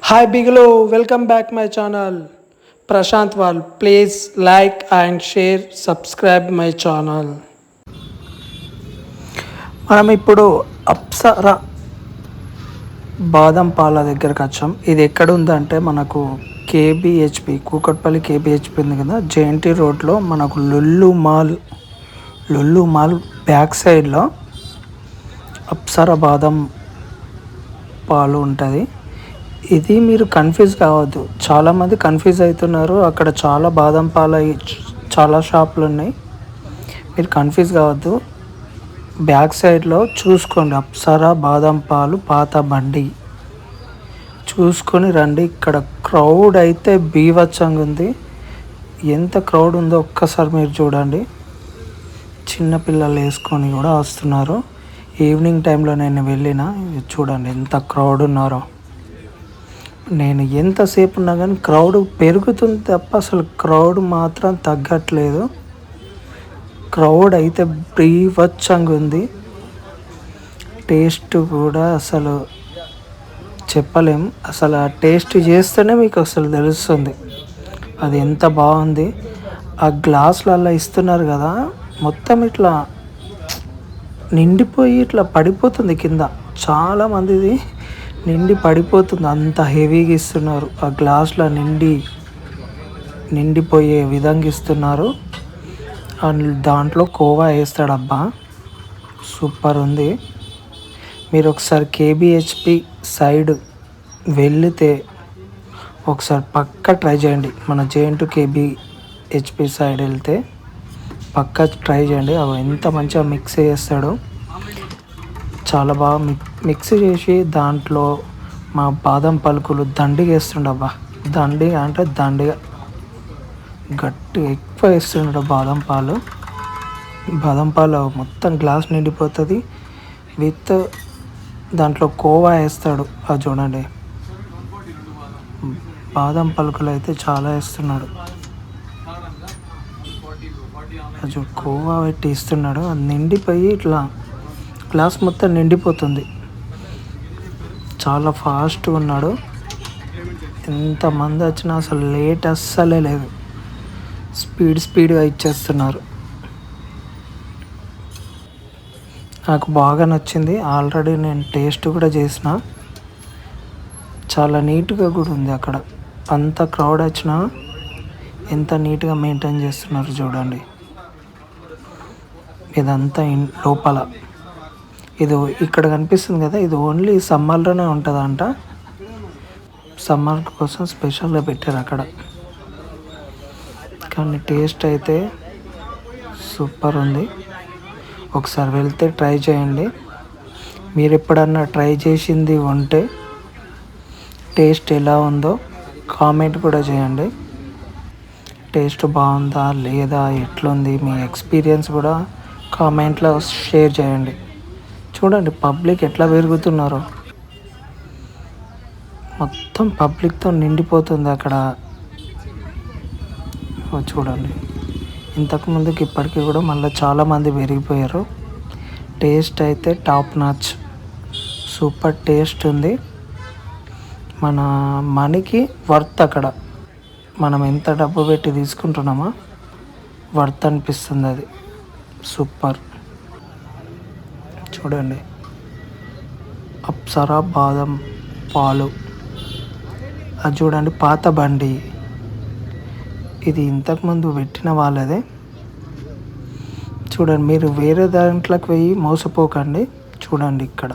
Hi Bigelow, welcome back my channel. Prashant Wal, please like and share, subscribe my channel. మనం ఇప్పుడు అప్సరా బాదం పాల దగ్గరకు వచ్చాం. ఇది ఎక్కడ ఉందంటే మనకు కేబిహెచ్పి కూకట్పల్లి కేబిహెచ్పి ఉంది కదా, జేఎన్టీ రోడ్లో మనకు లుల్లు మాల్ బ్యాక్ సైడ్లో అప్సరా బాదం పాలు ఉంటుంది. ఇది మీరు కన్ఫ్యూజ్ కావద్దు, చాలామంది కన్ఫ్యూజ్ అవుతున్నారు. అక్కడ చాలా బాదం పాల చాలా షాపులు ఉన్నాయి, మీరు కన్ఫ్యూజ్ కావద్దు. బ్యాక్ సైడ్లో చూసుకోండి, అప్సరా బాదం పాలు పాత బండి చూసుకొని రండి. ఇక్కడ క్రౌడ్ అయితే బీభత్సంగా ఉంది. ఎంత క్రౌడ్ ఉందో ఒక్కసారి మీరు చూడండి. చిన్నపిల్లలు వేసుకొని కూడా వస్తున్నారు. ఈవినింగ్ టైంలో నేను వెళ్ళిన, చూడండి ఎంత క్రౌడ్ ఉన్నారో. నేను ఎంతసేపు ఉన్నా కానీ క్రౌడ్ పెరుగుతుంది తప్ప అసలు క్రౌడ్ మాత్రం తగ్గట్లేదు. క్రౌడ్ అయితే బీభత్సంగా ఉంది. టేస్ట్ కూడా అసలు చెప్పలేం, అసలు ఆ టేస్ట్ చేస్తేనే మీకు అసలు తెలుస్తుంది అది ఎంత బాగుంది. ఆ గ్లాసులలో ఇస్తున్నారు కదా, మొత్తం ఇట్లా నిండిపోయి ఇట్లా పడిపోతుంది కింద. చాలామందిది నిండి పడిపోతుంది, అంత హెవీగా ఇస్తున్నారు. ఆ గ్లాసులో నిండిపోయే విధంగా ఇస్తున్నారు. దాంట్లో కోవా వేస్తాడబ్బా, సూపర్ ఉంది. మీరు ఒకసారి కేబిహెచ్పి సైడ్ వెళితే ఒకసారి పక్కా ట్రై చేయండి. మన జేఎన్2 కేబిహెచ్పి సైడ్ వెళ్తే పక్కా ట్రై చేయండి. అవి ఎంత మంచిగా మిక్స్ చేస్తాడో, చాలా బాగా మిక్స్ చేసి దాంట్లో మా బాదం పలుకులు దండిగా వేస్తుండబ్బా. దండిగా అంటే దండిగా గట్టి ఎక్కువ వేస్తుండ బాదం పాలు మొత్తం గ్లాస్ నిండిపోతుంది. విత్ దాంట్లో కోవా వేస్తాడు. అది చూడండి, బాదం పలుకులు అయితే చాలా వేస్తున్నాడు. అది కోవా పెట్టి ఇస్తున్నాడు. అది నిండిపోయి ఇట్లా గ్లాస్ మొత్తం నిండిపోతుంది. చాలా ఫాస్ట్గా ఉన్నాడు. ఎంతమంది వచ్చినా అసలు లేట్ అస్సలే లేదు, స్పీడ్గా ఇచ్చేస్తున్నారు. నాకు బాగా నచ్చింది. ఆల్రెడీ నేను టేస్ట్ కూడా చేసిన, చాలా నీట్గా కూడా ఉంది. అక్కడ అంత క్రౌడ్ వచ్చినా ఎంత నీట్గా మెయింటైన్ చేస్తున్నారు చూడండి. ఇదంతా లోపల ఇది ఇక్కడ కనిపిస్తుంది కదా, ఇది ఓన్లీ సమ్మర్లోనే ఉంటుందంట. సమ్మర్ కోసం స్పెషల్గా పెట్టారు అక్కడ. కానీ టేస్ట్ అయితే సూపర్ ఉంది. ఒకసారి వెళ్తే ట్రై చేయండి. మీరు ఎప్పుడన్నా ట్రై చేసింది ఉంటే టేస్ట్ ఎలా ఉందో కామెంట్ కూడా చేయండి. టేస్ట్ బాగుందా లేదా ఎట్లుంది మీ ఎక్స్పీరియన్స్ కూడా కామెంట్లో షేర్ చేయండి. చూడండి పబ్లిక్ ఎట్లా పెరుగుతున్నారో, మొత్తం పబ్లిక్తో నిండిపోతుంది అక్కడ. చూడండి, ఇంతకుముందుకి ఇప్పటికీ కూడా మళ్ళీ చాలామంది పెరిగిపోయారు. టేస్ట్ అయితే టాప్ నాచ్, సూపర్ టేస్ట్ ఉంది. మన మనీకి వర్త్. అక్కడ మనం ఎంత డబ్బు పెట్టి తీసుకుంటున్నామో వర్త్ అనిపిస్తుంది. అది సూపర్. చూడండి, అప్సరా బాదం పాలు. అది చూడండి పాత బండి, ఇది ఇంతకుముందు పెట్టిన వాళ్ళదే. చూడండి, మీరు వేరే దాంట్లోకి పోయి మోసపోకండి. చూడండి ఇక్కడ